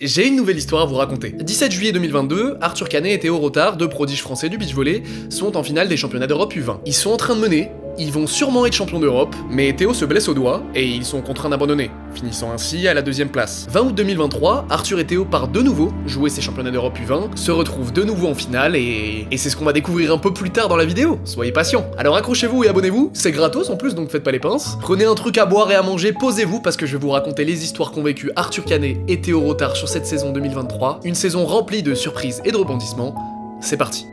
J'ai une nouvelle histoire à vous raconter. 17 juillet 2022, Arthur Canet et Théo Rotard, deux prodiges français du beach volley, sont en finale des championnats d'Europe U20. Ils sont en train de mener, ils vont sûrement être champions d'Europe, mais Théo se blesse au doigt et ils sont contraints d'abandonner, finissant ainsi à la deuxième place. 20 août 2023, Arthur et Théo partent de nouveau jouer ces championnats d'Europe U20, se retrouvent de nouveau en finale et c'est ce qu'on va découvrir un peu plus tard dans la vidéo, soyez patients. Alors accrochez-vous et abonnez-vous, c'est gratos en plus donc faites pas les pinces. Prenez un truc à boire et à manger, posez-vous parce que je vais vous raconter les histoires qu'ont vécues Arthur Canet et Théo Rotard sur cette saison 2023, une saison remplie de surprises et de rebondissements. C'est parti.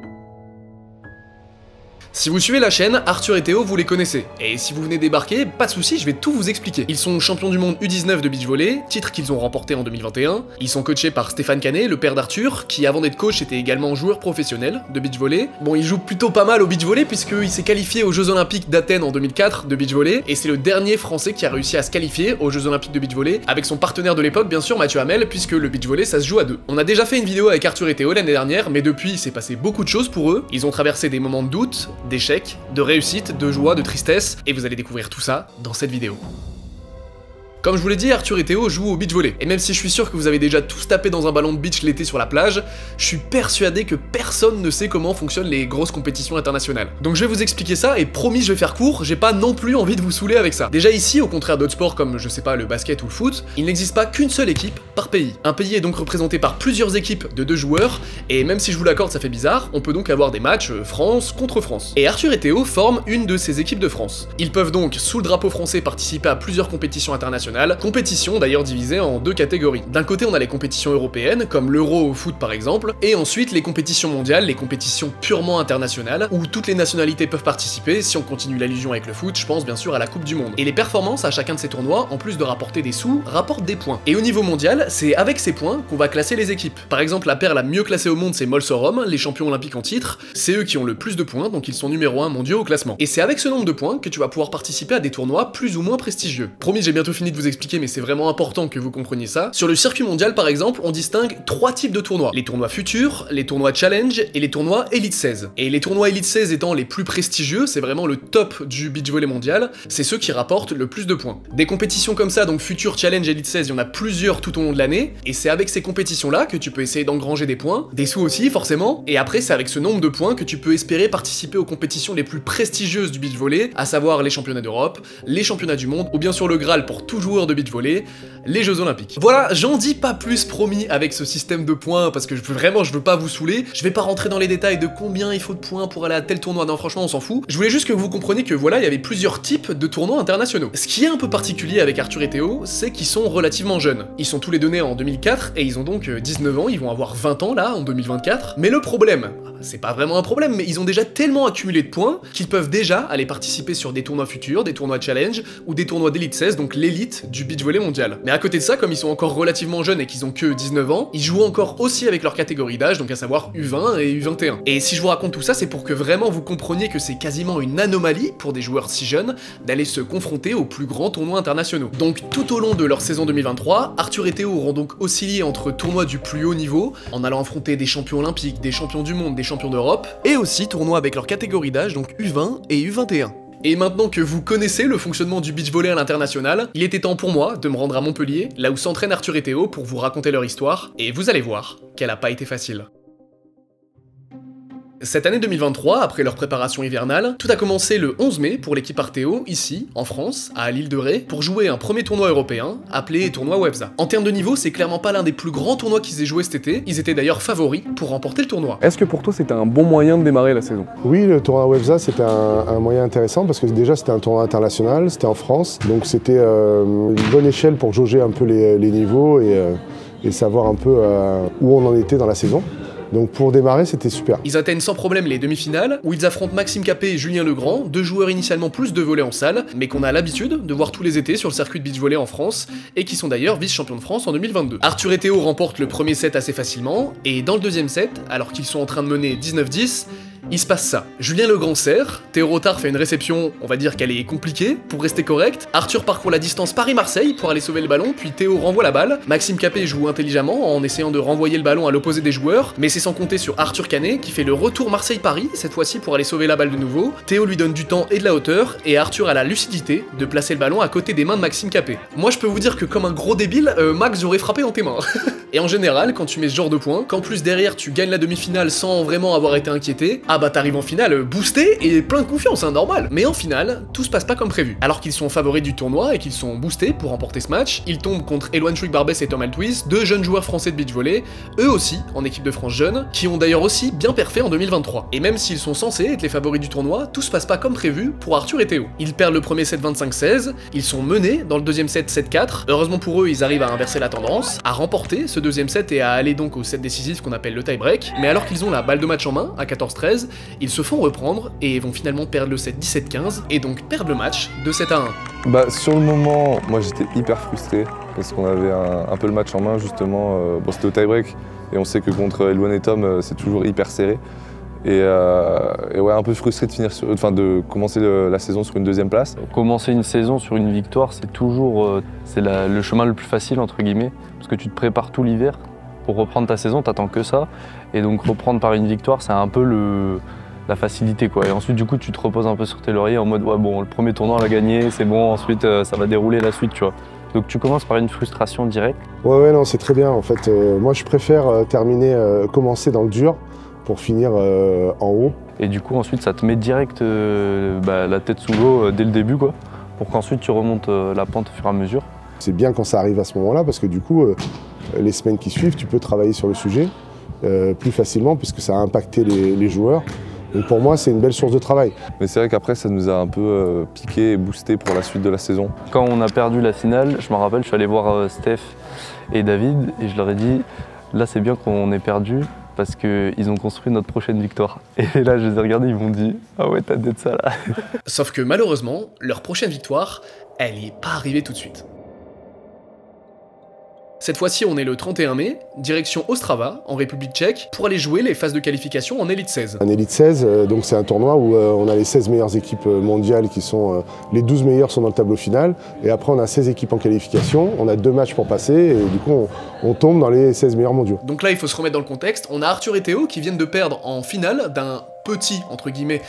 Si vous suivez la chaîne, Arthur et Théo, vous les connaissez. Et si vous venez débarquer, pas de soucis, je vais tout vous expliquer. Ils sont champions du monde U19 de beach volley, titre qu'ils ont remporté en 2021. Ils sont coachés par Stéphane Canet, le père d'Arthur, qui avant d'être coach était également joueur professionnel de beach volley. Bon, il joue plutôt pas mal au beach volley puisqu'il s'est qualifié aux Jeux Olympiques d'Athènes en 2004 de beach volley, et c'est le dernier français qui a réussi à se qualifier aux Jeux Olympiques de beach volley, avec son partenaire de l'époque, bien sûr, Mathieu Hamel, puisque le beach volley ça se joue à deux. On a déjà fait une vidéo avec Arthur et Théo l'année dernière, mais depuis il s'est passé beaucoup de choses pour eux. Ils ont traversé des moments de doute, d'échecs, de réussite, de joie, de tristesse, et vous allez découvrir tout ça dans cette vidéo. Comme je vous l'ai dit, Arthur et Théo jouent au beach volley, et même si je suis sûr que vous avez déjà tous tapé dans un ballon de beach l'été sur la plage, je suis persuadé que personne ne sait comment fonctionnent les grosses compétitions internationales. Donc je vais vous expliquer ça, et promis je vais faire court, j'ai pas non plus envie de vous saouler avec ça. Déjà ici, au contraire d'autres sports comme, je sais pas, le basket ou le foot, il n'existe pas qu'une seule équipe par pays. Un pays est donc représenté par plusieurs équipes de 2 joueurs, et même si je vous l'accorde ça fait bizarre, on peut donc avoir des matchs France contre France. Et Arthur et Théo forment une de ces équipes de France. Ils peuvent donc, sous le drapeau français, participer à plusieurs compétitions internationales, compétitions d'ailleurs divisées en 2 catégories. D'un côté on a les compétitions européennes, comme l'Euro au foot par exemple, et ensuite les compétitions mondiales, les compétitions purement internationales, où toutes les nationalités peuvent participer. Si on continue l'allusion avec le foot, je pense bien sûr à la Coupe du Monde. Et les performances à chacun de ces tournois, en plus de rapporter des sous, rapportent des points. Et au niveau mondial, c'est avec ces points qu'on va classer les équipes. Par exemple, la paire la mieux classée au monde c'est Molsorum, les champions olympiques en titre, c'est eux qui ont le plus de points, donc ils sont numéro 1 mondiaux au classement. Et c'est avec ce nombre de points que tu vas pouvoir participer à des tournois plus ou moins prestigieux. Promis, j'ai bientôt fini de vous expliquer, mais c'est vraiment important que vous compreniez ça. Sur le circuit mondial par exemple, on distingue 3 types de tournois. Les tournois futurs, les tournois challenge et les tournois Elite 16. Et les tournois Elite 16 étant les plus prestigieux, c'est vraiment le top du beach volley mondial, c'est ceux qui rapportent le plus de points. Des compétitions comme ça, donc futur, challenge, Elite 16, il y en a plusieurs tout au long de l'année, et c'est avec ces compétitions là que tu peux essayer d'engranger des points, des sous aussi forcément, et après c'est avec ce nombre de points que tu peux espérer participer aux compétitions les plus prestigieuses du beach volley, à savoir les championnats d'Europe, les championnats du monde, ou bien sûr le Graal pour tout joueur de beach volley, les Jeux Olympiques. Voilà, j'en dis pas plus promis avec ce système de points parce que je veux pas vous saouler. Je vais pas rentrer dans les détails de combien il faut de points pour aller à tel tournoi, non franchement on s'en fout. Je voulais juste que vous compreniez que voilà, il y avait plusieurs types de tournois internationaux. Ce qui est un peu particulier avec Arthur et Théo, c'est qu'ils sont relativement jeunes. Ils sont tous les deux nés en 2004 et ils ont donc 19 ans, ils vont avoir 20 ans là en 2024. Mais le problème, c'est pas vraiment un problème, mais ils ont déjà tellement accumulé de points qu'ils peuvent déjà aller participer sur des tournois futurs, des tournois challenge ou des tournois d'élite 16, donc l'élite du beach volley mondial. Mais à côté de ça, comme ils sont encore relativement jeunes et qu'ils ont que 19 ans, ils jouent encore aussi avec leur catégorie d'âge, donc à savoir U20 et U21. Et si je vous raconte tout ça, c'est pour que vraiment vous compreniez que c'est quasiment une anomalie pour des joueurs si jeunes d'aller se confronter aux plus grands tournois internationaux. Donc tout au long de leur saison 2023, Arthur et Théo auront donc oscillé entre tournois du plus haut niveau, en allant affronter des champions olympiques, des champions du monde, des champions d'Europe, et aussi tournois avec leur catégorie d'âge, donc U20 et U21. Et maintenant que vous connaissez le fonctionnement du beach volley à l'international, il était temps pour moi de me rendre à Montpellier, là où s'entraînent Arthur et Théo pour vous raconter leur histoire, et vous allez voir qu'elle a pas été facile. Cette année 2023, après leur préparation hivernale, tout a commencé le 11 mai pour l'équipe Arthéo, ici, en France, à l'île de Ré, pour jouer un premier tournoi européen, appelé tournoi WEFSA. En termes de niveau, c'est clairement pas l'un des plus grands tournois qu'ils aient joué cet été, ils étaient d'ailleurs favoris pour remporter le tournoi. Est-ce que pour toi c'était un bon moyen de démarrer la saison? Oui, le tournoi WEFSA c'était un moyen intéressant parce que déjà c'était un tournoi international, c'était en France, donc c'était une bonne échelle pour jauger un peu les niveaux et savoir un peu où on en était dans la saison. Donc pour démarrer, c'était super. Ils atteignent sans problème les demi-finales, où ils affrontent Maxime Capet et Julien Legrand, 2 joueurs initialement plus de volley en salle, mais qu'on a l'habitude de voir tous les étés sur le circuit de beach volley en France, et qui sont d'ailleurs vice-champions de France en 2022. Arthur et Théo remportent le premier set assez facilement, et dans le deuxième set, alors qu'ils sont en train de mener 19-10, Il se passe ça. Julien Legrand sert, Théo Rotard fait une réception, on va dire qu'elle est compliquée, pour rester correct. Arthur parcourt la distance Paris-Marseille pour aller sauver le ballon, puis Théo renvoie la balle. Maxime Capet joue intelligemment en essayant de renvoyer le ballon à l'opposé des joueurs, mais c'est sans compter sur Arthur Canet qui fait le retour Marseille-Paris, cette fois-ci pour aller sauver la balle de nouveau. Théo lui donne du temps et de la hauteur, et Arthur a la lucidité de placer le ballon à côté des mains de Maxime Capet. Moi je peux vous dire que comme un gros débile, Max j'aurais frappé dans tes mains. Et en général, quand tu mets ce genre de points, qu'en plus derrière tu gagnes la demi-finale sans vraiment avoir été inquiété, ah bah t'arrives en finale boosté et plein de confiance, hein, normal. Mais en finale, tout se passe pas comme prévu. Alors qu'ils sont favoris du tournoi et qu'ils sont boostés pour remporter ce match, ils tombent contre Eloane Chouik-Barbès et Tom Altwis, deux jeunes joueurs français de beach volley, eux aussi en équipe de France jeune, qui ont d'ailleurs aussi bien perfé en 2023. Et même s'ils sont censés être les favoris du tournoi, tout se passe pas comme prévu pour Arthur et Théo. Ils perdent le premier set 25-16, ils sont menés dans le deuxième set 7-4, heureusement pour eux ils arrivent à inverser la tendance, à remporter ce deuxième set et à aller donc au set décisif qu'on appelle le tie-break, mais alors qu'ils ont la balle de match en main, à 14-13, ils se font reprendre et vont finalement perdre le set 17-15 et donc perdre le match de 7-1. Bah, sur le moment, moi j'étais hyper frustré parce qu'on avait un peu le match en main justement. Bon, c'était au tie-break et on sait que contre Eloane et Tom, c'est toujours hyper serré. Et ouais, un peu frustré de commencer la saison sur une deuxième place. Commencer une saison sur une victoire, c'est toujours le chemin le plus facile entre guillemets, parce que tu te prépares tout l'hiver pour reprendre ta saison, t'attends que ça, et donc reprendre par une victoire, c'est un peu la facilité quoi. Et ensuite du coup tu te reposes un peu sur tes lauriers en mode ouais bon, le premier tournoi on l'a gagné, c'est bon, ensuite ça va dérouler la suite, tu vois. Donc tu commences par une frustration directe. Ouais non, c'est très bien en fait. Moi je préfère commencer dans le dur pour finir en haut. Et du coup ensuite ça te met direct la tête sous l'eau dès le début quoi, pour qu'ensuite tu remontes la pente au fur et à mesure. C'est bien quand ça arrive à ce moment-là parce que du coup les semaines qui suivent tu peux travailler sur le sujet plus facilement puisque ça a impacté les joueurs. Donc pour moi c'est une belle source de travail. Mais c'est vrai qu'après ça nous a un peu piqué et boosté pour la suite de la saison. Quand on a perdu la finale, je me rappelle, je suis allé voir Steph et David et je leur ai dit là c'est bien qu'on ait perdu, parce qu'ils ont construit notre prochaine victoire. Et là, je les ai regardés, ils m'ont dit « Ah ouais, t'as dit ça là !» Sauf que malheureusement, leur prochaine victoire, elle n'y est pas arrivée tout de suite. Cette fois-ci, on est le 31 mai, direction Ostrava, en République tchèque, pour aller jouer les phases de qualification en Elite 16. Un Elite 16, donc c'est un tournoi où on a les 16 meilleures équipes mondiales qui sont... les 12 meilleures sont dans le tableau final, et après on a 16 équipes en qualification, on a 2 matchs pour passer, et du coup on tombe dans les 16 meilleurs mondiaux. Donc là, il faut se remettre dans le contexte, on a Arthur et Théo qui viennent de perdre en finale d'un petit, entre guillemets,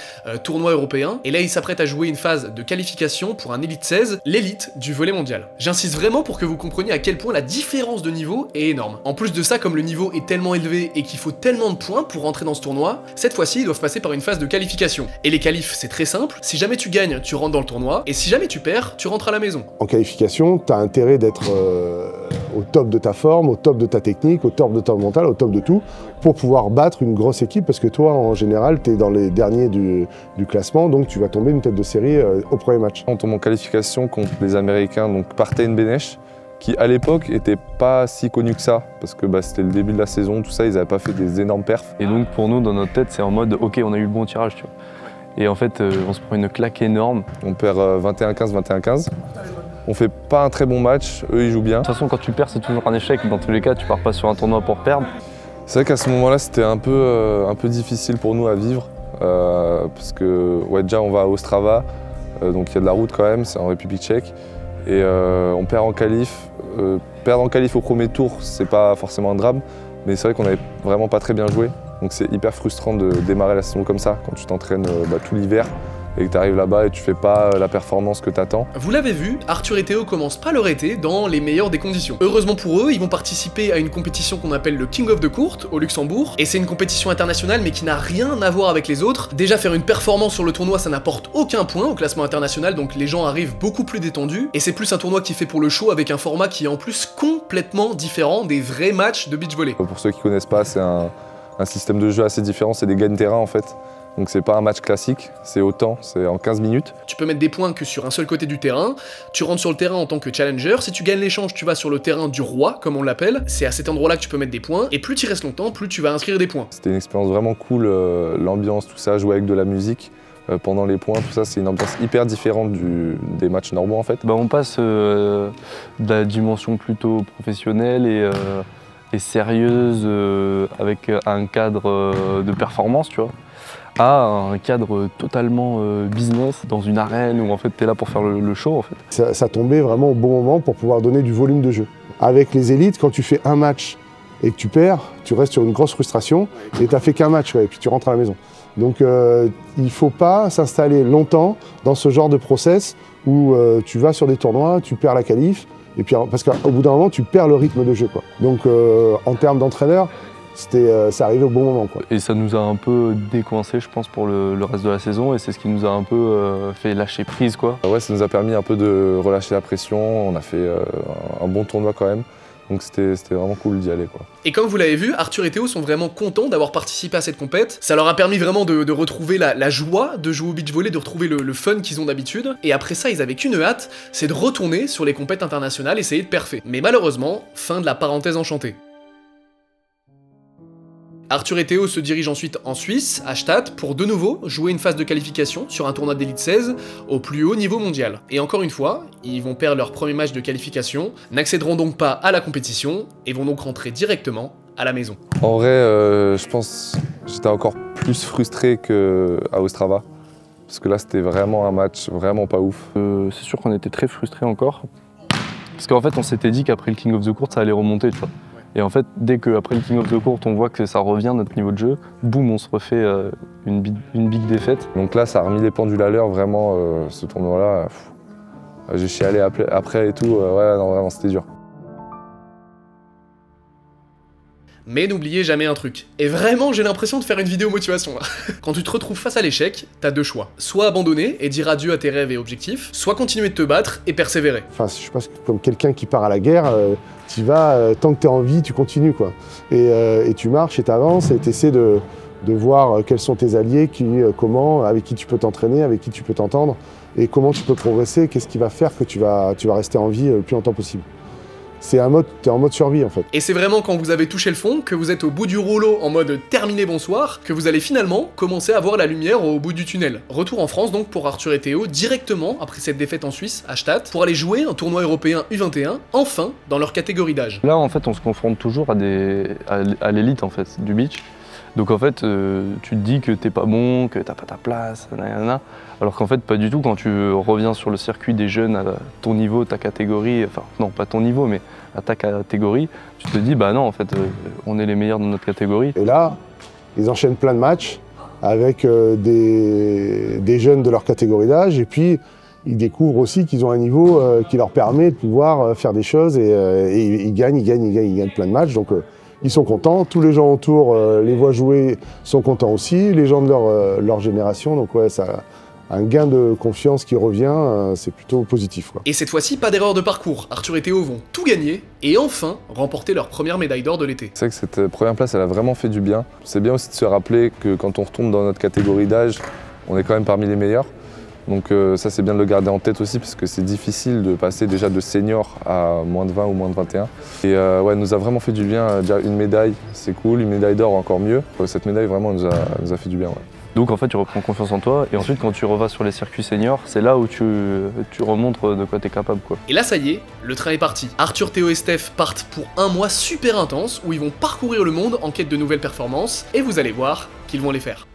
tournoi européen, et là ils s'apprêtent à jouer une phase de qualification pour un Elite 16, l'élite du volley mondial. J'insiste vraiment pour que vous compreniez à quel point la différence de niveau est énorme. En plus de ça, comme le niveau est tellement élevé et qu'il faut tellement de points pour rentrer dans ce tournoi, cette fois-ci ils doivent passer par une phase de qualification. Et les qualifs c'est très simple, si jamais tu gagnes, tu rentres dans le tournoi, et si jamais tu perds, tu rentres à la maison. En qualification, tu as intérêt d'être au top de ta forme, au top de ta technique, au top de ton mental, au top de tout, pour pouvoir battre une grosse équipe, parce que toi en général tu es dans les derniers du classement, donc tu vas tomber une tête de série au premier match. On tombe en qualification contre les Américains, donc Partain Benesh, qui à l'époque n'était pas si connu que ça, parce que c'était le début de la saison, tout ça, ils n'avaient pas fait des énormes perfs. Et donc pour nous, dans notre tête, c'est en mode ok, on a eu le bon tirage, tu vois. Et en fait, on se prend une claque énorme. On perd 21-15, 21-15. On fait pas un très bon match, eux ils jouent bien. De toute façon, quand tu perds, c'est toujours un échec. Dans tous les cas, tu pars pas sur un tournoi pour perdre. C'est vrai qu'à ce moment-là, c'était un peu difficile pour nous à vivre, parce que ouais, déjà on va à Ostrava, donc il y a de la route quand même, c'est en République tchèque, et on perd en qualif. Perdre en qualif au premier tour, c'est pas forcément un drame, mais c'est vrai qu'on n'avait vraiment pas très bien joué. Donc c'est hyper frustrant de démarrer la saison comme ça, quand tu t'entraînes tout l'hiver et que tu arrives là-bas et tu fais pas la performance que tu attends. Vous l'avez vu, Arthur et Théo commencent pas leur été dans les meilleures des conditions. Heureusement pour eux, ils vont participer à une compétition qu'on appelle le King of the Court au Luxembourg, et c'est une compétition internationale mais qui n'a rien à voir avec les autres. Déjà faire une performance sur le tournoi, ça n'apporte aucun point au classement international, donc les gens arrivent beaucoup plus détendus, et c'est plus un tournoi qui fait pour le show avec un format qui est en plus complètement différent des vrais matchs de beach volley. Pour ceux qui connaissent pas, c'est un système de jeu assez différent, c'est des gagne-terrain en fait. Donc c'est pas un match classique, c'est au temps, c'est en 15 minutes. Tu peux mettre des points que sur un seul côté du terrain, tu rentres sur le terrain en tant que challenger, si tu gagnes l'échange, tu vas sur le terrain du roi, comme on l'appelle, c'est à cet endroit-là que tu peux mettre des points, et plus tu restes longtemps, plus tu vas inscrire des points. C'était une expérience vraiment cool, l'ambiance, tout ça, jouer avec de la musique pendant les points, tout ça, c'est une ambiance hyper différente des matchs normaux en fait. On passe de la dimension plutôt professionnelle et sérieuse avec un cadre de performance, tu vois, à un cadre totalement business, dans une arène où en fait tu es là pour faire le show en fait. Ça tombait vraiment au bon moment pour pouvoir donner du volume de jeu. Avec les élites, quand tu fais un match et que tu perds, tu restes sur une grosse frustration et tu n'as fait qu'un match et puis tu rentres à la maison. Donc il ne faut pas s'installer longtemps dans ce genre de process où tu vas sur des tournois, tu perds la qualif, et puis, parce qu'au bout d'un moment, tu perds le rythme de jeu, quoi. Donc en termes d'entraîneur, ça arrivait au bon moment, quoi. Et ça nous a un peu décoincé, je pense, pour le reste de la saison, et c'est ce qui nous a un peu fait lâcher prise, quoi. Ouais, ça nous a permis un peu de relâcher la pression, on a fait un bon tournoi quand même. Donc c'était vraiment cool d'y aller, quoi. Et comme vous l'avez vu, Arthur et Théo sont vraiment contents d'avoir participé à cette compète. Ça leur a permis vraiment de retrouver la joie de jouer au beach volley, de retrouver le fun qu'ils ont d'habitude. Et après ça, ils avaient qu'une hâte, c'est de retourner sur les compètes internationales, essayer de perfer. Mais malheureusement, fin de la parenthèse enchantée. Arthur et Théo se dirigent ensuite en Suisse, à Stade, pour de nouveau jouer une phase de qualification sur un tournoi d'élite 16 au plus haut niveau mondial. Et encore une fois, ils vont perdre leur premier match de qualification, n'accéderont donc pas à la compétition et vont donc rentrer directement à la maison. En vrai, je pense que j'étais encore plus frustré qu'à Ostrava, parce que là c'était vraiment un match vraiment pas ouf. C'est sûr qu'on était très frustrés encore, parce qu'en fait on s'était dit qu'après le King of the Court ça allait remonter, tu vois. Et en fait, dès qu'après le King of the Court, on voit que ça revient, notre niveau de jeu, boum, on se refait une big défaite. Donc là, ça a remis les pendules à l'heure, vraiment, ce tournoi-là. J'ai chialé après et tout, ouais, non, vraiment, c'était dur. Mais n'oubliez jamais un truc. Et vraiment, j'ai l'impression de faire une vidéo motivation là. Quand tu te retrouves face à l'échec, t'as deux choix. Soit abandonner et dire adieu à tes rêves et objectifs, soit continuer de te battre et persévérer. Enfin, je pense que comme quelqu'un qui part à la guerre, tu vas, tant que tu es en vie, tu continues, quoi. Et tu marches et tu avances et tu essaies de voir quels sont tes alliés, avec qui tu peux t'entraîner, avec qui tu peux t'entendre, et comment tu peux progresser, qu'est-ce qui va faire que tu vas rester en vie le plus longtemps possible. T'es en mode survie en fait. Et c'est vraiment quand vous avez touché le fond, que vous êtes au bout du rouleau en mode terminé bonsoir, que vous allez finalement commencer à voir la lumière au bout du tunnel. Retour en France donc pour Arthur et Théo, directement après cette défaite en Suisse, à Stade, pour aller jouer un tournoi européen U21, enfin dans leur catégorie d'âge. Là en fait on se confronte toujours à l'élite en fait, du beach. Donc en fait, tu te dis que t'es pas bon, que t'as pas ta place, nanana. Alors qu'en fait, pas du tout. Quand tu reviens sur le circuit des jeunes à ton niveau, ta catégorie, enfin non, pas ton niveau, mais à ta catégorie, tu te dis, bah non, en fait, on est les meilleurs dans notre catégorie. Et là, ils enchaînent plein de matchs avec des jeunes de leur catégorie d'âge, et puis ils découvrent aussi qu'ils ont un niveau qui leur permet de pouvoir faire des choses, et ils gagnent plein de matchs. Donc, ils sont contents, tous les gens autour les voient jouer, sont contents aussi, les gens de leur génération, donc ouais, ça a un gain de confiance qui revient, c'est plutôt positif, quoi. Et cette fois-ci, pas d'erreur de parcours, Arthur et Théo vont tout gagner, et enfin remporter leur première médaille d'or de l'été. C'est vrai que cette première place, elle a vraiment fait du bien. C'est bien aussi de se rappeler que quand on retombe dans notre catégorie d'âge, on est quand même parmi les meilleurs. Donc ça c'est bien de le garder en tête aussi parce que c'est difficile de passer déjà de senior à moins de 20 ou moins de 21. Et ouais, nous a vraiment fait du bien, déjà une médaille c'est cool, une médaille d'or encore mieux. Cette médaille vraiment nous a fait du bien. Ouais. Donc en fait tu reprends confiance en toi et ensuite quand tu revas sur les circuits seniors, c'est là où tu remontres de quoi tu es capable, quoi. Et là ça y est, le train est parti. Arthur, Théo et Steph partent pour un mois super intense où ils vont parcourir le monde en quête de nouvelles performances et vous allez voir qu'ils vont les faire.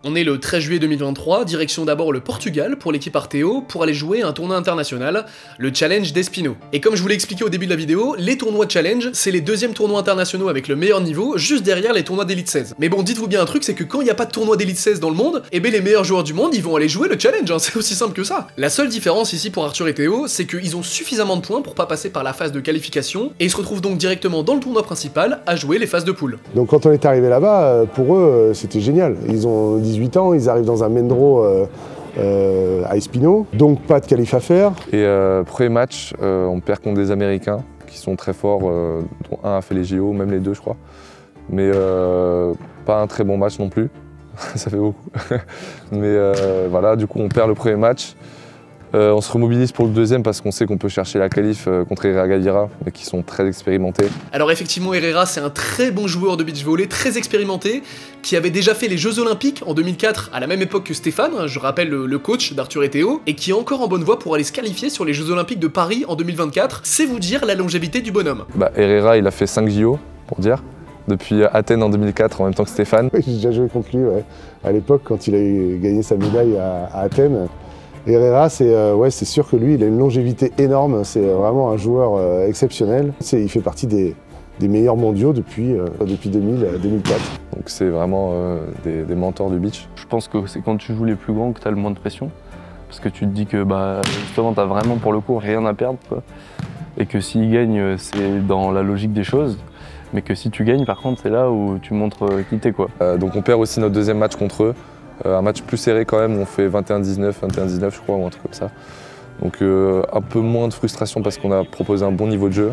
On est le 13 juillet 2023, direction d'abord le Portugal pour l'équipe Arteo pour aller jouer un tournoi international, le Challenge d'Espino. Et comme je vous l'ai expliqué au début de la vidéo, les tournois Challenge, c'est les deuxièmes tournois internationaux avec le meilleur niveau, juste derrière les tournois d'Elite 16. Mais bon, dites-vous bien un truc, c'est que quand il n'y a pas de tournoi d'Elite 16 dans le monde, eh ben les meilleurs joueurs du monde, ils vont aller jouer le Challenge, hein, c'est aussi simple que ça. La seule différence ici pour Arthur et Théo, c'est qu'ils ont suffisamment de points pour pas passer par la phase de qualification, et ils se retrouvent donc directement dans le tournoi principal à jouer les phases de poule. Donc quand on est arrivé là-bas, pour eux, c'était génial. Ils ont 18 ans, ils arrivent dans un main draw à Espino, donc pas de qualif à faire. Et premier match, on perd contre des Américains qui sont très forts, dont un a fait les JO, même les deux je crois. Mais pas un très bon match non plus, ça fait beaucoup. Mais voilà, du coup on perd le premier match. On se remobilise pour le deuxième parce qu'on sait qu'on peut chercher la qualif contre Herrera Gadira, mais qui sont très expérimentés. Alors effectivement, Herrera, c'est un très bon joueur de beach volley, très expérimenté, qui avait déjà fait les Jeux Olympiques en 2004, à la même époque que Stéphane, je rappelle le coach d'Arthur et Théo, et qui est encore en bonne voie pour aller se qualifier sur les Jeux Olympiques de Paris en 2024. C'est vous dire la longévité du bonhomme. Herrera, il a fait 5 JO, pour dire. depuis Athènes en 2004 en même temps que Stéphane. Oui, j'ai déjà joué contre lui, ouais. À l'époque, quand il a gagné sa médaille à Athènes. Herrera, c'est sûr que lui, il a une longévité énorme. C'est vraiment un joueur exceptionnel. Il fait partie des meilleurs mondiaux depuis 2004. Donc c'est vraiment des mentors du beach. Je pense que c'est quand tu joues les plus grands que tu as le moins de pression. Parce que tu te dis que justement, tu n'as vraiment pour le coup rien à perdre, quoi. Et que s'ils gagnent, c'est dans la logique des choses. Mais que si tu gagnes, par contre, c'est là où tu montres qui t'es, quoi. Donc on perd aussi notre deuxième match contre eux. Un match plus serré quand même, on fait 21-19, 21-19 je crois, ou un truc comme ça. Donc un peu moins de frustration parce qu'on a proposé un bon niveau de jeu.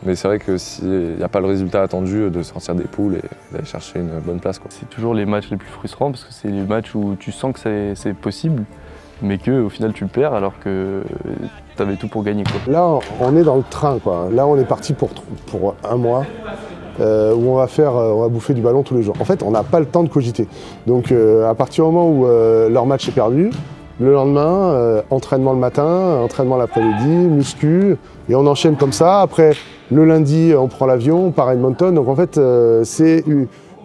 Mais c'est vrai que s'il n'y a pas le résultat attendu, de sortir des poules et d'aller chercher une bonne place, quoi. C'est toujours les matchs les plus frustrants parce que c'est les matchs où tu sens que c'est possible, mais qu'au final tu perds alors que tu avais tout pour gagner, quoi. Là, on est dans le train, quoi. Là, on est parti pour un mois. Où on va bouffer du ballon tous les jours. En fait, on n'a pas le temps de cogiter. Donc à partir du moment où leur match est perdu, le lendemain, entraînement le matin, entraînement l'après-midi, muscu, et on enchaîne comme ça. Après, le lundi, on prend l'avion, on part à Edmonton. Donc en fait, c'est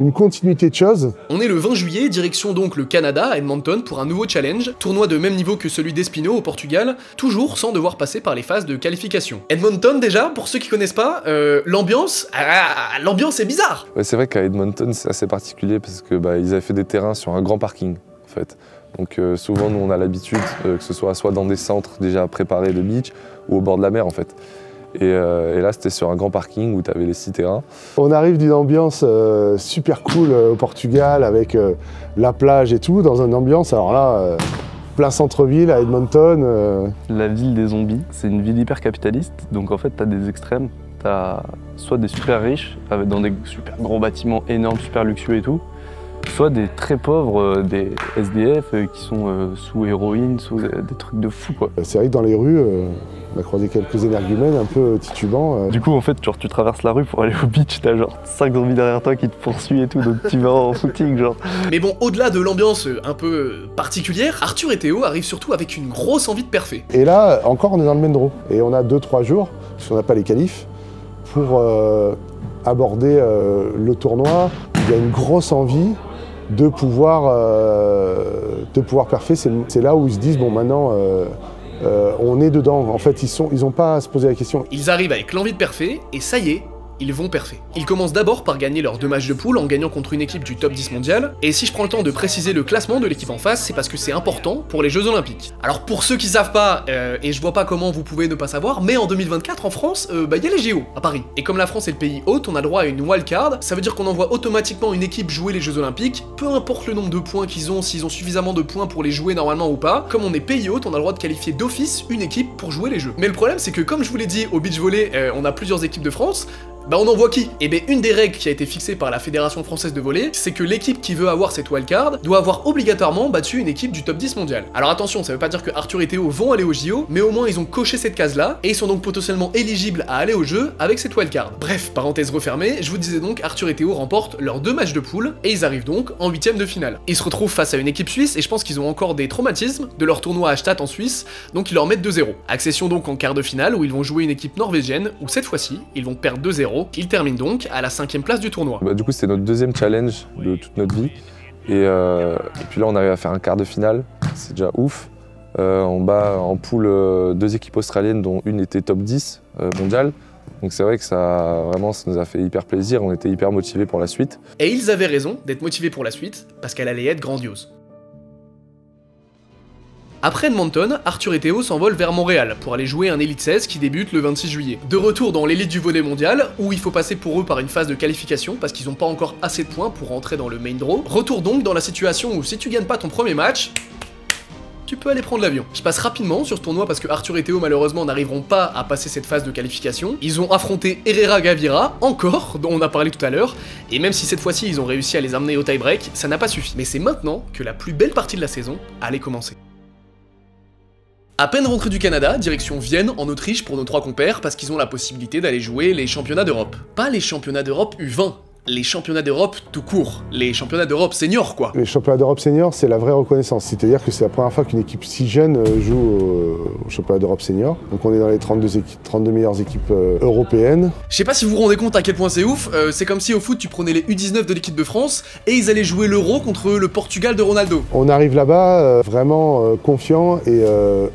une continuité de choses. On est le 20 juillet, direction donc le Canada, à Edmonton, pour un nouveau challenge, tournoi de même niveau que celui d'Espino au Portugal, toujours sans devoir passer par les phases de qualification. Edmonton déjà, pour ceux qui connaissent pas, l'ambiance est bizarre. Ouais, c'est vrai qu'à Edmonton c'est assez particulier parce que ils avaient fait des terrains sur un grand parking en fait. Donc souvent nous on a l'habitude que ce soit dans des centres déjà préparés de beach ou au bord de la mer en fait. Et là, c'était sur un grand parking où tu avais les 6 terrains. On arrive d'une ambiance super cool au Portugal avec la plage et tout, dans une ambiance, alors là, plein centre-ville à Edmonton. La ville des zombies, c'est une ville hyper capitaliste, donc en fait, tu as des extrêmes. Tu as soit des super riches, dans des super gros bâtiments énormes, super luxueux et tout, soit des très pauvres, des SDF qui sont sous héroïne, sous des trucs de fou, quoi. C'est vrai que dans les rues, on a croisé quelques énergumènes un peu titubants. Du coup, en fait, genre, tu traverses la rue pour aller au beach, t'as genre 5 zombies derrière toi qui te poursuivent et tout, donc tu vas en footing, genre. Mais bon, au-delà de l'ambiance un peu particulière, Arthur et Théo arrivent surtout avec une grosse envie de perfer. Et là, encore, on est dans le main draw. Et on a 2-3 jours, parce qu'on n'a pas les qualifs, pour aborder le tournoi. Il y a une grosse envie de pouvoir perfer. C'est là où ils se disent, bon, maintenant... on est dedans, en fait ils n'ont pas à se poser la question. Ils arrivent avec l'envie de perfer, et ça y est, ils vont perfer. Ils commencent d'abord par gagner leurs 2 matchs de poule en gagnant contre une équipe du top 10 mondial, et si je prends le temps de préciser le classement de l'équipe en face, c'est parce que c'est important pour les Jeux Olympiques. Alors pour ceux qui savent pas, et je vois pas comment vous pouvez ne pas savoir, mais en 2024 en France, y a les JO à Paris. Et comme la France est le pays hôte, on a le droit à une wildcard, ça veut dire qu'on envoie automatiquement une équipe jouer les Jeux Olympiques, peu importe le nombre de points qu'ils ont, s'ils ont suffisamment de points pour les jouer normalement ou pas, comme on est pays hôte, on a le droit de qualifier d'office une équipe pour jouer les Jeux. Mais le problème c'est que comme je vous l'ai dit, au beach volley, on a plusieurs équipes de France, on envoie qui? Et bien une des règles qui a été fixée par la Fédération Française de Volley, c'est que l'équipe qui veut avoir cette wildcard doit avoir obligatoirement battu une équipe du top 10 mondial. Alors attention, ça veut pas dire que Arthur et Théo vont aller au JO, mais au moins ils ont coché cette case-là, et ils sont donc potentiellement éligibles à aller au jeu avec cette wildcard. Bref, parenthèse refermée, je vous disais donc Arthur et Théo remportent leurs 2 matchs de poule, et ils arrivent donc en 8ème de finale. Ils se retrouvent face à une équipe suisse, et je pense qu'ils ont encore des traumatismes de leur tournoi à Stade en Suisse, donc ils leur mettent 2-0. Accession donc en quart de finale, où ils vont jouer une équipe norvégienne, où cette fois-ci, ils vont perdre 2-0, ils terminent donc à la 5ème place du tournoi. Du coup, c'était notre 2e challenge de toute notre vie. Et puis là, on arrive à faire un quart de finale. C'est déjà ouf. On bat en poule 2 équipes australiennes, dont une était top 10 mondiale. Donc c'est vrai que ça nous a fait hyper plaisir. On était hyper motivés pour la suite. Et ils avaient raison d'être motivés pour la suite, parce qu'elle allait être grandiose. Après Edmonton, Arthur et Théo s'envolent vers Montréal pour aller jouer un Elite 16 qui débute le 26 juillet. De retour dans l'élite du volley mondial, où il faut passer pour eux par une phase de qualification parce qu'ils n'ont pas encore assez de points pour rentrer dans le main draw. Retour donc dans la situation où si tu gagnes pas ton premier match, tu peux aller prendre l'avion. Je passe rapidement sur ce tournoi parce que Arthur et Théo malheureusement n'arriveront pas à passer cette phase de qualification. Ils ont affronté Herrera Gavira, encore, dont on a parlé tout à l'heure, et même si cette fois-ci ils ont réussi à les amener au tie-break, ça n'a pas suffi. Mais c'est maintenant que la plus belle partie de la saison allait commencer. À peine rentrés du Canada, direction Vienne, en Autriche pour nos 3 compères, parce qu'ils ont la possibilité d'aller jouer les championnats d'Europe. Pas les championnats d'Europe U20, les championnats d'Europe tout court, les championnats d'Europe seniors quoi. Les championnats d'Europe senior, c'est la vraie reconnaissance. C'est-à-dire que c'est la première fois qu'une équipe si jeune joue au championnat d'Europe senior. Donc on est dans les 32 meilleures équipes européennes. Je sais pas si vous vous rendez compte à quel point c'est ouf, c'est comme si au foot tu prenais les U19 de l'équipe de France et ils allaient jouer l'Euro contre le Portugal de Ronaldo. On arrive là-bas vraiment confiant et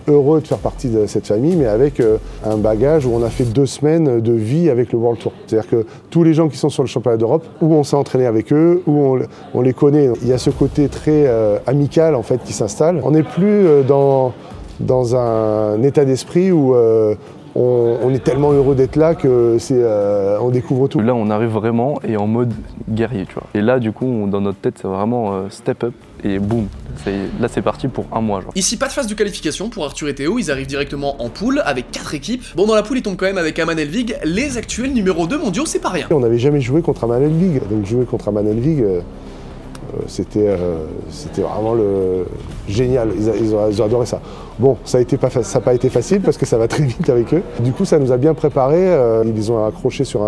heureux de faire partie de cette famille, mais avec un bagage où on a fait 2 semaines de vie avec le World Tour. C'est-à-dire que tous les gens qui sont sur le championnat d'Europe, où on s'est entraîné avec eux, où on les connaît, il y a ce côté très amical en fait qui s'installe. On n'est plus dans un état d'esprit où on est tellement heureux d'être là que on découvre tout. Là, on arrive vraiment et en mode guerrier, tu vois. Et là, du coup, dans notre tête, c'est vraiment step up et boum. Là, c'est parti pour un mois, genre. Ici, pas de phase de qualification pour Arthur et Théo, ils arrivent directement en poule avec 4 équipes. Bon, dans la poule, ils tombent quand même avec Aman Elvig, les actuels numéro 2 mondiaux, c'est pas rien. On n'avait jamais joué contre Aman Elvig, donc jouer contre Aman Elvig, c'était vraiment génial, ils ont adoré ça. Bon, ça n'a pas été facile parce que ça va très vite avec eux. Du coup, ça nous a bien préparés, ils les ont accrochés sur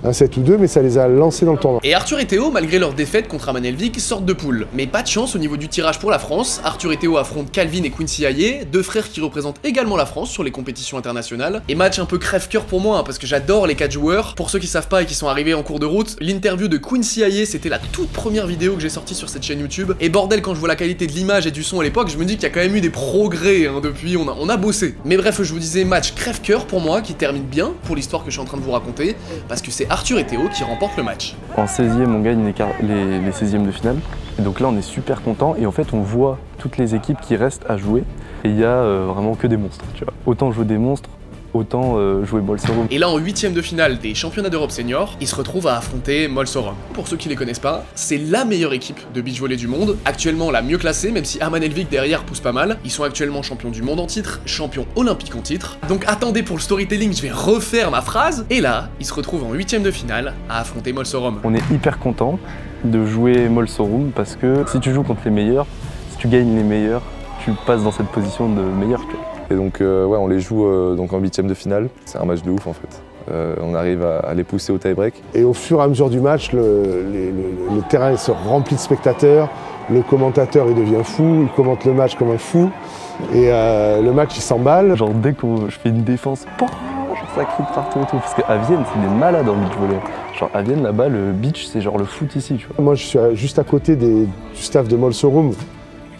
un set ou 2, mais ça les a lancés dans le tournoi. Et Arthur et Théo, malgré leur défaite contre Aman Elvig, sortent de poule. Mais pas de chance au niveau du tirage pour la France, Arthur et Théo affrontent Calvin et Quincy Hayé, 2 frères qui représentent également la France sur les compétitions internationales. Et match un peu crève-cœur pour moi, hein, parce que j'adore les 4 joueurs. Pour ceux qui savent pas et qui sont arrivés en cours de route, l'interview de Quincy Hayé, c'était la toute première vidéo que j'ai sortie sur cette chaîne YouTube. Et bordel, quand je vois la qualité de l'image et du son à l'époque, je me dis qu'il y a quand même eu des progrès hein, depuis, on a bossé. Mais bref, je vous disais, match crève-cœur pour moi, qui termine bien pour l'histoire que je suis en train de vous raconter, parce que c'est Arthur et Théo qui remportent le match. En 16e, on gagne les 16e de finale. Et donc là, on est super content. Et en fait, on voit toutes les équipes qui restent à jouer. Et il y a vraiment que des monstres, tu vois. Autant jouer des monstres, autant jouer Molsorum. Et là, en 8e de finale des championnats d'Europe senior, ils se retrouvent à affronter Molsorum. Pour ceux qui les connaissent pas, c'est la meilleure équipe de beach volley du monde, actuellement la mieux classée, même si Aman Elvig derrière pousse pas mal. Ils sont actuellement champions du monde en titre, champions olympiques en titre. Donc attendez pour le storytelling, je vais refaire ma phrase. Et là, ils se retrouvent en 8e de finale à affronter Molsorum. On est hyper content de jouer Molsorum parce que si tu joues contre les meilleurs, si tu gagnes les meilleurs, tu passes dans cette position de meilleur. Et donc ouais, on les joue donc en 8e de finale. C'est un match de ouf en fait. On arrive à les pousser au tie-break. Et au fur et à mesure du match, le terrain il se remplit de spectateurs. Le commentateur il devient fou, il commente le match comme un fou. Et le match il s'emballe. Genre dès que je fais une défense, genre ça crie partout et tout. Parce qu'à Vienne, c'est des malades en beach volley. Genre à Vienne là-bas, le beach c'est genre le foot ici, tu vois. Moi je suis juste à côté du staff de Molsorum.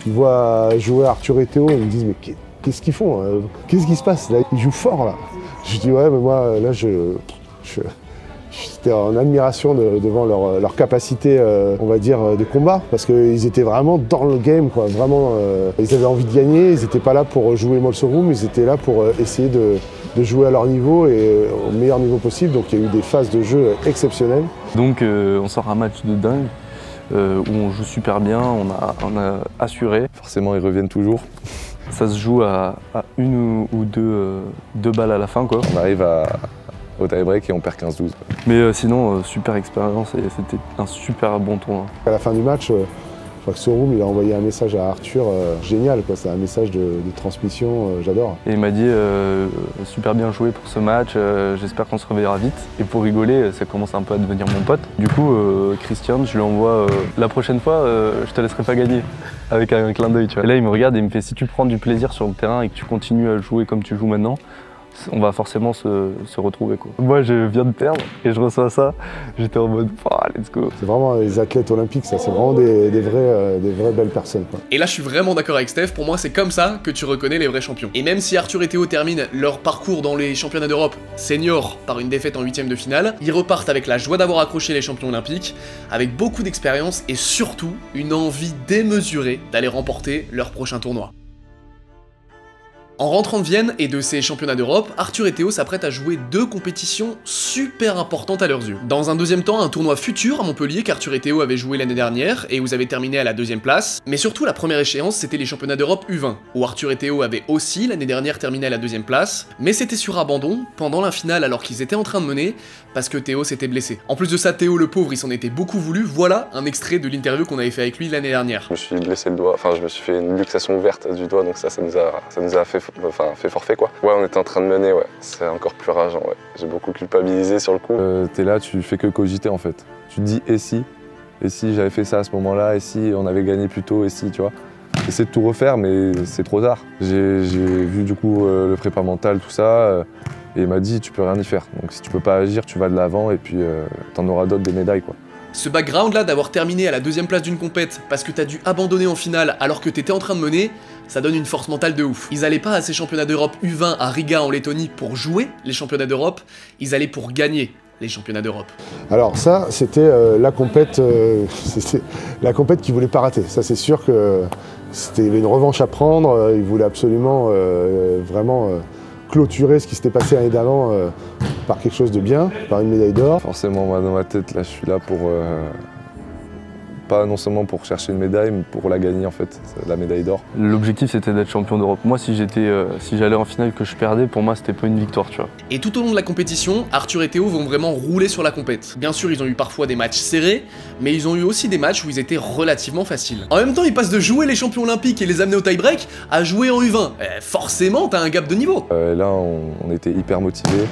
Ils voient jouer Arthur et Théo et ils me disent mais qu'est-ce qu'ils font hein? Qu'est-ce qui se passe là? Ils jouent fort là. Je dis ouais mais moi là j'étais en admiration devant leur capacité on va dire de combat parce qu'ils étaient vraiment dans le game quoi. Vraiment ils avaient envie de gagner, ils n'étaient pas là pour jouer Molsorum, ils étaient là pour essayer de jouer à leur niveau et au meilleur niveau possible. Donc il y a eu des phases de jeu exceptionnelles. Donc on sort un match de dingue. Où on joue super bien, on a assuré. Forcément, ils reviennent toujours. Ça se joue à 1 ou 2 balles à la fin, quoi. On arrive au tie-break et on perd 15-12. Mais sinon, super expérience et c'était un super bon tournoi. À la fin du match, je crois que Sorum il a envoyé un message à Arthur, génial quoi, c'est un message de transmission, j'adore. Et il m'a dit super bien joué pour ce match, j'espère qu'on se reverra vite. Et pour rigoler, ça commence un peu à devenir mon pote. Du coup, Christian, je lui envoie la prochaine fois, je te laisserai pas gagner, avec un clin d'œil, tu vois. Et là, il me regarde et il me fait si tu prends du plaisir sur le terrain et que tu continues à jouer comme tu joues maintenant, on va forcément se retrouver quoi. Moi je viens de perdre et je reçois ça, j'étais en mode oh, let's go. C'est vraiment les athlètes olympiques, ça c'est vraiment des vraies belles personnes quoi. Et là je suis vraiment d'accord avec Steph, pour moi c'est comme ça que tu reconnais les vrais champions. Et même si Arthur et Théo terminent leur parcours dans les championnats d'Europe senior par une défaite en 8e de finale, ils repartent avec la joie d'avoir accroché les champions olympiques, avec beaucoup d'expérience et surtout une envie démesurée d'aller remporter leur prochain tournoi. En rentrant de Vienne et de ces championnats d'Europe, Arthur et Théo s'apprêtent à jouer 2 compétitions super importantes à leurs yeux. Dans un deuxième temps, un tournoi futur à Montpellier qu'Arthur et Théo avaient joué l'année dernière et vous avez terminé à la 2e place. Mais surtout, la première échéance, c'était les championnats d'Europe U20, où Arthur et Théo avaient aussi l'année dernière terminé à la 2e place, mais c'était sur abandon pendant la finale alors qu'ils étaient en train de mener, parce que Théo s'était blessé. En plus de ça, Théo le pauvre, il s'en était beaucoup voulu, voilà un extrait de l'interview qu'on avait fait avec lui l'année dernière. Je me suis blessé le doigt, enfin je me suis fait une luxation ouverte du doigt, donc ça nous a fait fait forfait quoi. Ouais, on était en train de mener, ouais. C'est encore plus rageant, ouais. J'ai beaucoup culpabilisé sur le coup. T'es là, tu fais que cogiter en fait. Tu te dis et si j'avais fait ça à ce moment-là, et si on avait gagné plus tôt, et si, tu vois. J'essaie de tout refaire, mais c'est trop tard. J'ai vu du coup le prépa mental, tout ça, et il m'a dit tu peux rien y faire. Donc si tu peux pas agir, tu vas de l'avant, et puis t'en auras d'autres des médailles quoi. Ce background là d'avoir terminé à la 2e place d'une compète parce que t'as dû abandonner en finale alors que t'étais en train de mener, ça donne une force mentale de ouf. Ils allaient pas à ces championnats d'Europe U20 à Riga en Lettonie pour jouer les championnats d'Europe, ils allaient pour gagner les championnats d'Europe. Alors ça, c'était la compète qu'ils voulaient pas rater. Ça, c'est sûr que c'était une revanche à prendre. Ils voulaient absolument vraiment clôturer ce qui s'était passé l'année d'avant par quelque chose de bien, par une médaille d'or. Forcément, moi, dans ma tête, là, je suis là pour pas non seulement pour chercher une médaille, mais pour la gagner en fait, la médaille d'or. L'objectif c'était d'être champion d'Europe. Moi si j'allais en finale que je perdais, pour moi c'était pas une victoire, tu vois. Et tout au long de la compétition, Arthur et Théo vont vraiment rouler sur la compète. Bien sûr, ils ont eu parfois des matchs serrés, mais ils ont eu aussi des matchs où ils étaient relativement faciles. En même temps, ils passent de jouer les champions olympiques et les amener au tie-break à jouer en U20. Forcément, t'as un gap de niveau. Là, on était hyper motivés.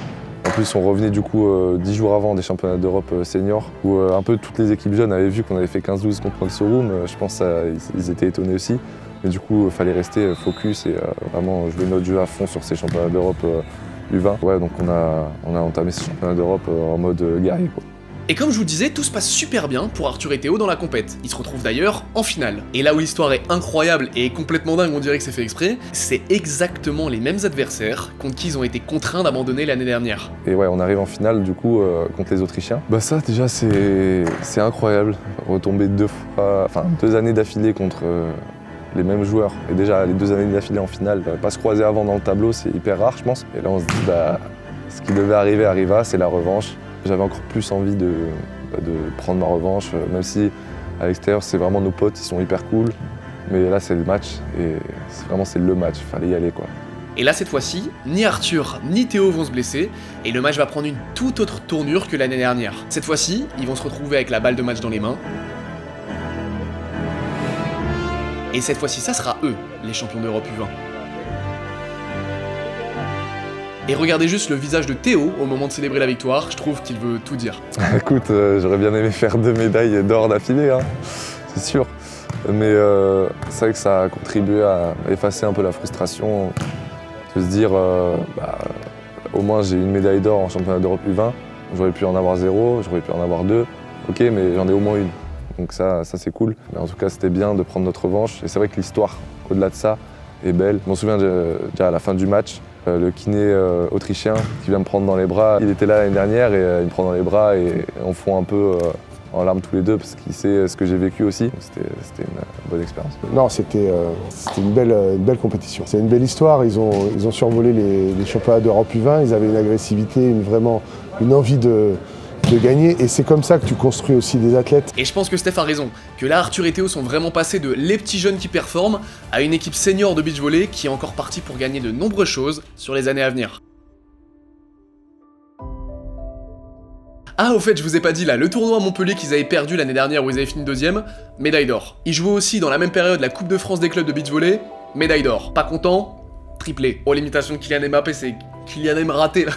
En plus, on revenait du coup 10 jours avant des championnats d'Europe seniors, où un peu toutes les équipes jeunes avaient vu qu'on avait fait 15-12 contre Monsorum. Je pense qu'ils étaient étonnés aussi. Mais du coup, il fallait rester focus et vraiment jouer notre jeu à fond sur ces championnats d'Europe U20. Ouais, donc on a entamé ces championnats d'Europe en mode guerrier, quoi. Et comme je vous disais, tout se passe super bien pour Arthur et Théo dans la compète. Ils se retrouvent d'ailleurs en finale. Et là où l'histoire est incroyable et complètement dingue, on dirait que c'est fait exprès, c'est exactement les mêmes adversaires contre qui ils ont été contraints d'abandonner l'année dernière. Et ouais, on arrive en finale du coup contre les Autrichiens. Bah ça déjà c'est incroyable. Retomber 2 années d'affilée contre les mêmes joueurs. Et déjà les 2 années d'affilée en finale, pas se croiser avant dans le tableau, c'est hyper rare je pense. Et là on se dit bah ce qui devait arriver arriva, c'est la revanche. J'avais encore plus envie de prendre ma revanche, même si à l'extérieur c'est vraiment nos potes, ils sont hyper cool. Mais là c'est le match et c'est le match, il fallait y aller quoi. Et là cette fois-ci, ni Arthur ni Théo vont se blesser et le match va prendre une toute autre tournure que l'année dernière. Cette fois-ci, ils vont se retrouver avec la balle de match dans les mains. Et cette fois-ci, ça sera eux, les champions d'Europe U20. Et regardez juste le visage de Théo au moment de célébrer la victoire, je trouve qu'il veut tout dire. Écoute, j'aurais bien aimé faire 2 médailles d'or d'affilée, hein, c'est sûr. Mais c'est vrai que ça a contribué à effacer un peu la frustration, de se dire au moins j'ai une médaille d'or en championnat d'Europe U20, j'aurais pu en avoir 0, j'aurais pu en avoir 2, ok, mais j'en ai au moins une. Donc ça c'est cool. Mais en tout cas, c'était bien de prendre notre revanche. Et c'est vrai que l'histoire, au-delà de ça, est belle. Je m'en souviens déjà à la fin du match, le kiné autrichien qui vient me prendre dans les bras. Il était là l'année dernière et il me prend dans les bras et on fond un peu en larmes tous les deux parce qu'il sait ce que j'ai vécu aussi. C'était une bonne expérience. Non, c'était une belle compétition. C'est une belle histoire. Ils ont survolé les championnats d'Europe U20. Ils avaient une agressivité, vraiment une envie de gagner, et c'est comme ça que tu construis aussi des athlètes. Et je pense que Steph a raison, que là Arthur et Théo sont vraiment passés de les petits jeunes qui performent à une équipe senior de beach volley qui est encore partie pour gagner de nombreuses choses sur les années à venir. Ah, au fait, je vous ai pas dit là, le tournoi à Montpellier qu'ils avaient perdu l'année dernière où ils avaient fini 2e, médaille d'or. Ils jouaient aussi dans la même période la Coupe de France des clubs de beach volley, médaille d'or. Pas content, triplé. Oh, l'imitation de Kylian Mbappé, c'est Kylian M raté là.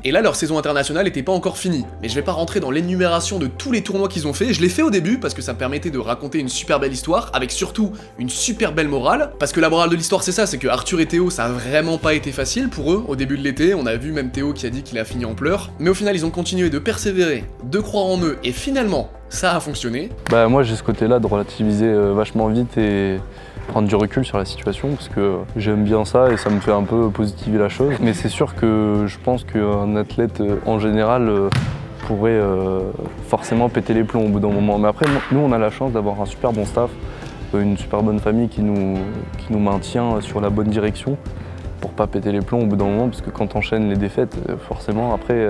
Et là, leur saison internationale était pas encore finie. Mais je vais pas rentrer dans l'énumération de tous les tournois qu'ils ont fait. Je l'ai fait au début parce que ça me permettait de raconter une super belle histoire, avec surtout une super belle morale. Parce que la morale de l'histoire, c'est ça, c'est que Arthur et Théo, ça a vraiment pas été facile pour eux au début de l'été. On a vu même Théo qui a dit qu'il a fini en pleurs. Mais au final, ils ont continué de persévérer, de croire en eux, et finalement, ça a fonctionné. Bah moi, j'ai ce côté-là de relativiser vachement vite et prendre du recul sur la situation parce que j'aime bien ça et ça me fait un peu positiver la chose. Mais c'est sûr que je pense qu'un athlète en général pourrait forcément péter les plombs au bout d'un moment. Mais après, nous on a la chance d'avoir un super bon staff, une super bonne famille qui nous maintient sur la bonne direction pour pas péter les plombs au bout d'un moment, parce que quand t'enchaînes les défaites, forcément après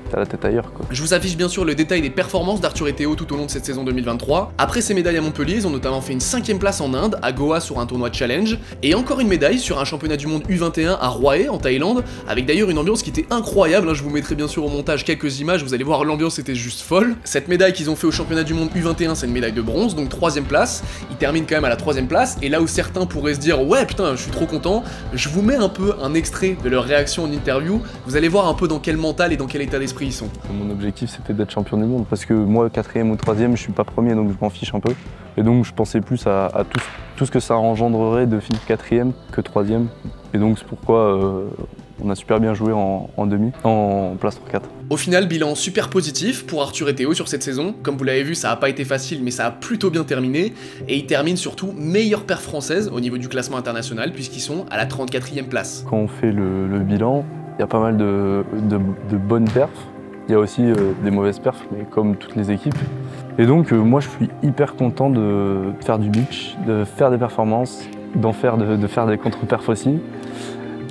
t'as la tête ailleurs, quoi. Je vous affiche bien sûr le détail des performances d'Arthur et Théo tout au long de cette saison 2023. Après ces médailles à Montpellier, ils ont notamment fait une 5ème place en Inde, à Goa sur un tournoi de challenge, et encore une médaille sur un championnat du monde U21 à Hue, en Thaïlande, avec d'ailleurs une ambiance qui était incroyable, hein. Je vous mettrai bien sûr au montage quelques images, vous allez voir l'ambiance était juste folle. Cette médaille qu'ils ont fait au championnat du monde U21, c'est une médaille de bronze, donc 3ème place, ils terminent quand même à la 3ème place, et là où certains pourraient se dire ouais putain je suis trop content, je vous mets un peu un extrait de leur réaction en interview, vous allez voir un peu dans quel mental et dans quel état d'esprit ils sont. Mon objectif c'était d'être champion du monde parce que moi 4ème ou 3ème je suis pas premier donc je m'en fiche un peu et donc je pensais plus à tout ce que ça engendrerait de finir 4ème que 3ème et donc c'est pourquoi on a super bien joué en demi, en place 3-4. Au final, bilan super positif pour Arthur et Théo sur cette saison. Comme vous l'avez vu, ça a pas été facile, mais ça a plutôt bien terminé. Et ils terminent surtout meilleure paire française au niveau du classement international, puisqu'ils sont à la 34e place. Quand on fait le bilan, il y a pas mal de bonnes perfs. Il y a aussi des mauvaises perfs, mais comme toutes les équipes. Et donc, moi, je suis hyper content de faire du beach, de faire des performances, de faire des contre-perfs aussi.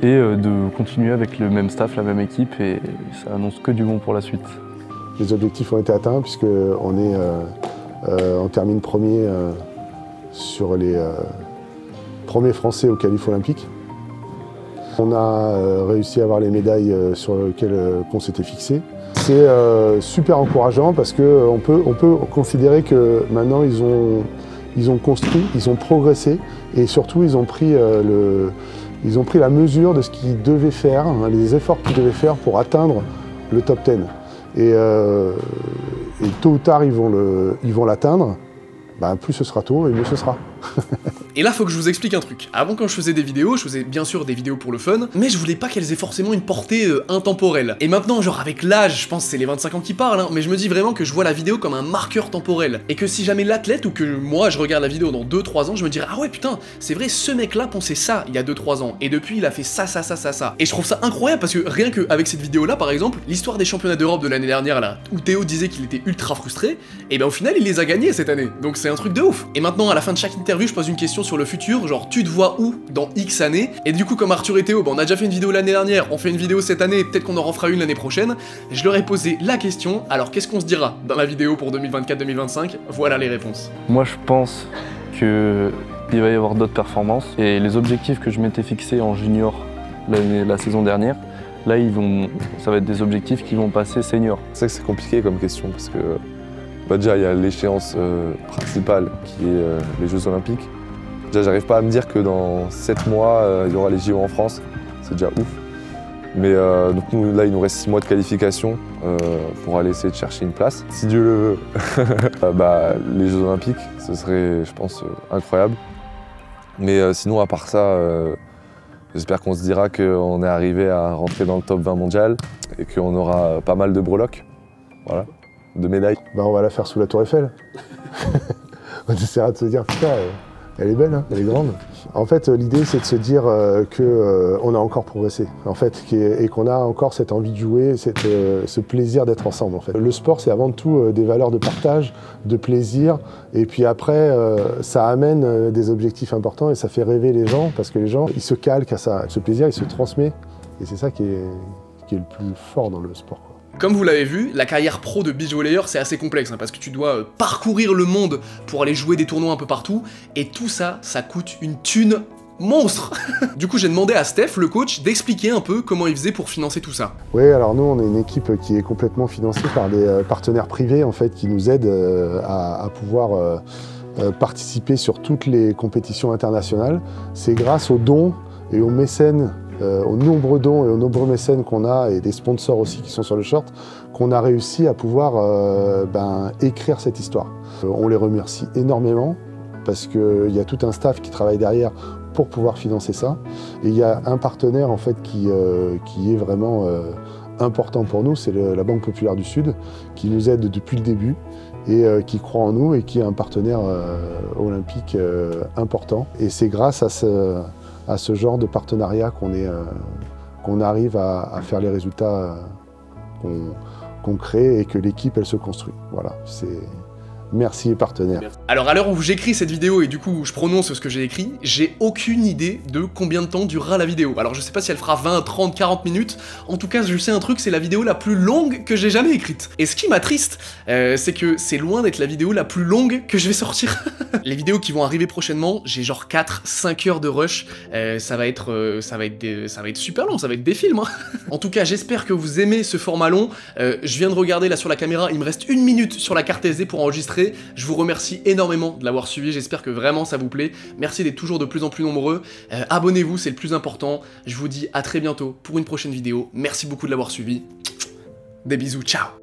Et de continuer avec le même staff, la même équipe, et ça annonce que du bon pour la suite. Les objectifs ont été atteints puisqu'on termine premier sur les premiers Français au qualif olympique. On a réussi à avoir les médailles sur lesquelles qu'on s'était fixé. C'est super encourageant parce qu'on peut considérer que maintenant ils ont construit, ils ont progressé et surtout ils ont pris la mesure de ce qu'ils devaient faire, hein, les efforts qu'ils devaient faire pour atteindre le top 10. Et tôt ou tard, ils vont l'atteindre. Ben, plus ce sera tôt et mieux ce sera. Et là, faut que je vous explique un truc. Avant, quand je faisais des vidéos, je faisais bien sûr des vidéos pour le fun, mais je voulais pas qu'elles aient forcément une portée intemporelle. Et maintenant, genre avec l'âge, je pense que c'est les 25 ans qui parlent, hein, mais je me dis vraiment que je vois la vidéo comme un marqueur temporel. Et que si jamais l'athlète, ou que moi je regarde la vidéo dans 2-3 ans, je me dirais ah ouais putain, c'est vrai, ce mec-là pensait ça il y a 2-3 ans, et depuis il a fait ça. Et je trouve ça incroyable parce que rien qu'avec cette vidéo-là, par exemple, l'histoire des championnats d'Europe de l'année dernière là, où Théo disait qu'il était ultra frustré, et ben au final il les a gagnés cette année. Donc c'est un truc de ouf. Et maintenant, à la fin de chaque interview, je pose une question sur le futur, genre tu te vois où dans X années? Et du coup, comme Arthur et Théo, on a déjà fait une vidéo l'année dernière, on fait une vidéo cette année, peut-être qu'on en refera une l'année prochaine, je leur ai posé la question, alors qu'est-ce qu'on se dira dans la vidéo pour 2024-2025? Voilà les réponses. Moi je pense qu'il va y avoir d'autres performances et les objectifs que je m'étais fixés en junior la saison dernière, là ça va être des objectifs qui vont passer senior. C'est vrai que c'est compliqué comme question parce que déjà il y a l'échéance principale qui est les Jeux Olympiques. Déjà j'arrive pas à me dire que dans 7 mois il y aura les JO en France, c'est déjà ouf. Mais donc là il nous reste 6 mois de qualification pour aller essayer de chercher une place. Si Dieu le veut, les Jeux Olympiques, ce serait je pense incroyable. Mais sinon à part ça, j'espère qu'on se dira qu'on est arrivé à rentrer dans le top 20 mondial et qu'on aura pas mal de breloques, voilà, de médailles. Ben, on va la faire sous la Tour Eiffel. On essaiera de se dire putain, elle est belle, hein, elle est grande. En fait, l'idée, c'est de se dire qu'on a encore progressé, en fait, et qu'on a encore cette envie de jouer, ce plaisir d'être ensemble, en fait. Le sport, c'est avant tout des valeurs de partage, de plaisir, et puis après, ça amène des objectifs importants et ça fait rêver les gens, parce que les gens, ils se calquent à ça. Ce plaisir, il se transmet, et c'est ça qui est le plus fort dans le sport, quoi. Comme vous l'avez vu, la carrière pro de beach volleyeur c'est assez complexe, hein, parce que tu dois parcourir le monde pour aller jouer des tournois un peu partout, et tout ça, ça coûte une thune monstre. Du coup j'ai demandé à Steph, le coach, d'expliquer un peu comment il faisait pour financer tout ça. Oui, alors nous on est une équipe qui est complètement financée par des partenaires privés en fait, qui nous aident à pouvoir participer sur toutes les compétitions internationales. C'est grâce aux dons et aux mécènes, aux nombreux dons et aux nombreux mécènes qu'on a, et des sponsors aussi qui sont sur le short, qu'on a réussi à pouvoir écrire cette histoire. On les remercie énormément parce qu'il y a tout un staff qui travaille derrière pour pouvoir financer ça. Et il y a un partenaire en fait qui est vraiment important pour nous, c'est la Banque Populaire du Sud, qui nous aide depuis le début et qui croit en nous et qui est un partenaire olympique important. Et c'est grâce à ce genre de partenariat qu'on arrive à faire les résultats qu'on crée et que l'équipe elle se construit. Voilà, c'est Merci partenaire. Alors à l'heure où j'écris cette vidéo et du coup je prononce ce que j'ai écrit, j'ai aucune idée de combien de temps durera la vidéo. Alors je sais pas si elle fera 20, 30, 40 minutes, en tout cas je sais un truc, c'est la vidéo la plus longue que j'ai jamais écrite. Et ce qui m'attriste, c'est que c'est loin d'être la vidéo la plus longue que je vais sortir. Les vidéos qui vont arriver prochainement, j'ai genre 4-5 heures de rush, ça va être super long, ça va être des films. Hein. En tout cas j'espère que vous aimez ce format long, je viens de regarder là sur la caméra, il me reste 1 minute sur la carte SD pour enregistrer. Je vous remercie énormément de l'avoir suivi, j'espère que vraiment ça vous plaît. Merci d'être toujours de plus en plus nombreux. Abonnez-vous, c'est le plus important. Je vous dis à très bientôt pour une prochaine vidéo. Merci beaucoup de l'avoir suivi. Des bisous, ciao.